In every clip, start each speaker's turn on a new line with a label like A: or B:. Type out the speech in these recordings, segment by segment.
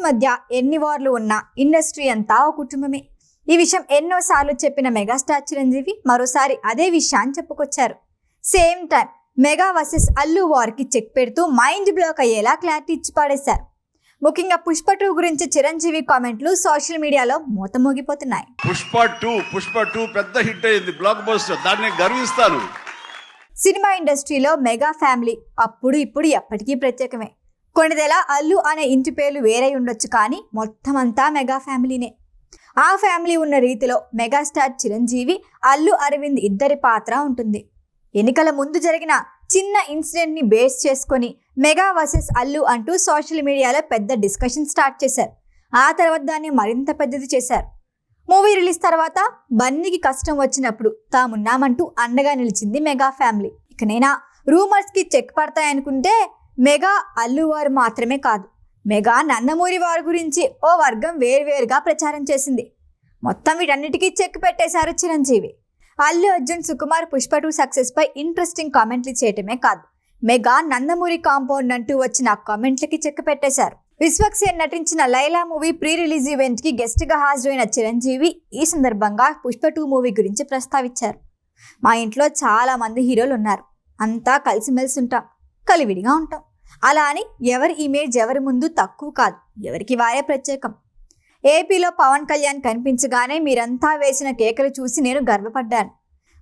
A: మధ్య ఎన్ని వార్లు ఉన్నా ఇండస్ట్రీ అంతా ఒక కుటుంబమే. ఈ విషయం ఎన్నోసార్లు చెప్పిన మెగాస్టార్ చిరంజీవి మరోసారి అదే విషయాన్ని చెప్పుకొచ్చారు. Same time mega versus Allu వార్కి చెక్ పెడుతూ మైండ్ బ్లాక్ అయ్యేలా క్లారిటీ ఇచ్చి పాడేశారు. ముఖ్యంగా పుష్ప 2 గురించి చిరంజీవి కామెంట్లు సోషల్ మీడియాలో మోతమోగిపోతున్నాయి.
B: పుష్ప 2 పెద్ద హిట్ అయింది, బ్లాక్ బస్టర్, దాన్ని గర్విస్తాను.
A: సినిమా ఇండస్ట్రీలో మెగా ఫ్యామిలీ అప్పుడు ఇప్పుడు ఎప్పటికీ ప్రత్యేకమే. కొన్నిదేలా అల్లు అనే ఇంటి పేర్లు వేరే ఉండొచ్చు, కానీ మొత్తం అంతా మెగా ఫ్యామిలీనే. ఆ ఫ్యామిలీ ఉన్న రీతిలో మెగాస్టార్ చిరంజీవి, అల్లు అరవింద్ ఇద్దరి పాత్ర ఉంటుంది. ఎన్నికల ముందు జరిగిన చిన్న ఇన్సిడెంట్ని బేస్ చేసుకొని మెగా వర్సెస్ అల్లు అంటూ సోషల్ మీడియాలో పెద్ద డిస్కషన్ స్టార్ట్ చేశారు. ఆ తర్వాత దాన్ని మరింత పెద్దది చేశారు. మూవీ రిలీజ్ తర్వాత బన్నీకి కష్టం వచ్చినప్పుడు తామున్నామంటూ అండగా నిలిచింది మెగా ఫ్యామిలీ. ఇకనైనా రూమర్స్కి చెక్ పడతాయనుకుంటే మెగా అల్లు వారు మాత్రమే కాదు, మెగా నందమూరి వారి గురించి ఓ వర్గం వేరువేరుగా ప్రచారం చేసింది. మొత్తం వీటన్నిటికీ చెక్ పెట్టేశారు చిరంజీవి. అల్లు అర్జున్, సుకుమార్ పుష్ప 2 సక్సెస్ పై ఇంట్రెస్టింగ్ కామెంట్లు చేయటమే కాదు, మెగా నందమూరి కాంపౌండ్ అంటూ వచ్చిన కామెంట్లకి చెక్ పెట్టేశారు. విశ్వక్సేన్ నటించిన Laila movie pre release event కి గెస్ట్ గా హాజరైన చిరంజీవి ఈ సందర్భంగా పుష్ప 2 మూవీ గురించి ప్రస్తావించారు. మా ఇంట్లో చాలా మంది హీరోలు ఉన్నారు, అంతా కలిసిమెలిసి ఉంటాం, కలివిడిగా ఉంటాం. అలా అని ఎవరి ఇమేజ్ ఎవరి ముందు తక్కువ కాదు, ఎవరికి వారే ప్రత్యేకం. ఏపీలో పవన్ కళ్యాణ్ కనిపించగానే మీరంతా వేసిన కేకలు చూసి నేను గర్వపడ్డాను.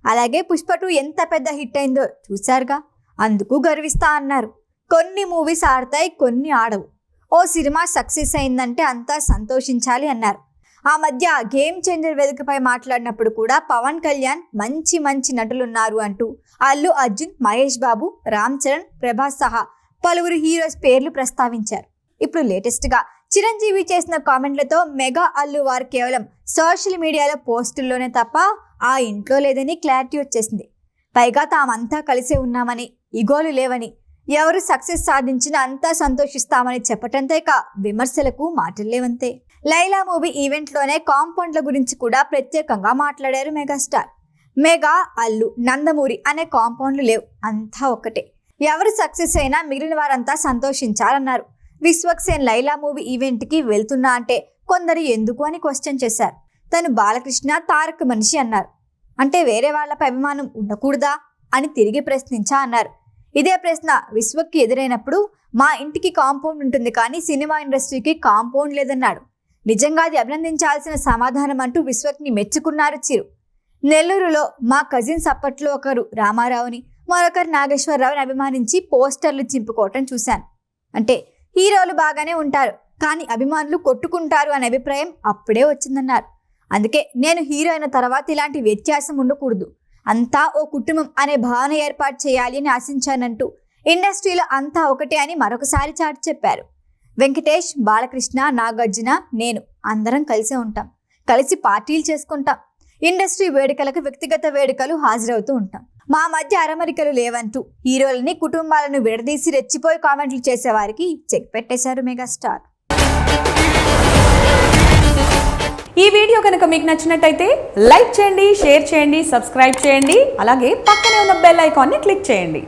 A: అలాగే పుష్ప 2 ఎంత పెద్ద హిట్ అయిందో చూశారుగా, అందుకు గర్విస్తా అన్నారు. కొన్ని మూవీస్ ఆడతాయి, కొన్ని ఆడవు. ఓ సినిమా సక్సెస్ అయిందంటే అంతా సంతోషించాలి అన్నారు. ఆ మధ్య గేమ్ చేంజర్ వేదికపై మాట్లాడినప్పుడు కూడా పవన్ కళ్యాణ్ మంచి మంచి నటులున్నారు అంటూ అల్లు అర్జున్, మహేష్ బాబు, రామ్ చరణ్, ప్రభాస్ సహా పలువురు హీరోస్ పేర్లు ప్రస్తావించారు. ఇప్పుడు లేటెస్ట్గా చిరంజీవి చేసిన కామెంట్లతో మెగా అల్లు వారు కేవలం సోషల్ మీడియాలో పోస్టుల్లోనే తప్ప ఆ ఇంట్లో లేదని క్లారిటీ వచ్చేసింది. పైగా తామంతా కలిసే ఉన్నామని, ఇగోలు లేవని, ఎవరు సక్సెస్ సాధించినా అంతా సంతోషిస్తామని చెప్పటంతే విమర్శలకు మాటలు లేవంతే. లైలా మూవీ ఈవెంట్లోనే కాంపౌండ్ల గురించి కూడా ప్రత్యేకంగా మాట్లాడారు మెగాస్టార్. మెగా, అల్లు, నందమూరి అనే కాంపౌండ్లు లేవు, అంతా ఒకటే. ఎవరు సక్సెస్ అయినా మిగిలిన వారంతా సంతోషించాలన్నారు. విశ్వక్సేన్ లైలా మూవీ ఈవెంట్కి వెళ్తున్నా అంటే కొందరు ఎందుకు అని క్వశ్చన్ చేశారు. తను బాలకృష్ణ, తారక్ మనిషి అన్నారు. అంటే వేరే వాళ్లపై అభిమానం ఉండకూడదా అని తిరిగి ప్రశ్నించా అన్నారు. ఇదే ప్రశ్న విశ్వక్కి ఎదురైనప్పుడు మా ఇంటికి కాంపౌండ్ ఉంటుంది కానీ సినిమా ఇండస్ట్రీకి కాంపౌండ్ లేదన్నాడు. నిజంగా అది అభినందించాల్సిన సమాధానం అంటూ విశ్వక్ని మెచ్చుకున్నారు చిరు. నెల్లూరులో మా కజిన్స్ అప్పట్లో ఒకరు రామారావుని, మరొకరు నాగేశ్వరరావుని అభిమానించి పోస్టర్లు చింపుకోవటం చూశాను. అంటే హీరోలు బాగానే ఉంటారు కానీ అభిమానులు కొట్టుకుంటారు అనే అభిప్రాయం అప్పుడే వచ్చిందన్నారు. అందుకే నేను హీరో అయిన తర్వాత ఇలాంటి వ్యత్యాసం ఉండకూడదు, అంతా ఓ కుటుంబం అనే భావన ఏర్పాటు చేయాలి అని ఆశించానంటూ ఇండస్ట్రీలో అంతా ఒకటే అని మరొకసారి చాటి చెప్పారు. వెంకటేష్, బాలకృష్ణ, నాగార్జున, నేను అందరం కలిసే ఉంటాం, కలిసి పార్టీలు చేసుకుంటాం. ఇండస్ట్రీ వేడుకలకు, వ్యక్తిగత వేడుకలు హాజరవుతూ ఉంటాం. మా మధ్య అరమరికలు లేవంటూ హీరోలని, కుటుంబాలను విడదీసి రెచ్చిపోయి కామెంట్లు చేసేవారికి చెక్ పెట్టేశారు మెగాస్టార్.
C: ఈ వీడియో కనుక మీకు నచ్చినట్టయితే లైక్ చేయండి, షేర్ చేయండి, సబ్స్క్రైబ్ చేయండి. అలాగే పక్కనే ఉన్న బెల్ ఐకాన్ని క్లిక్ చేయండి.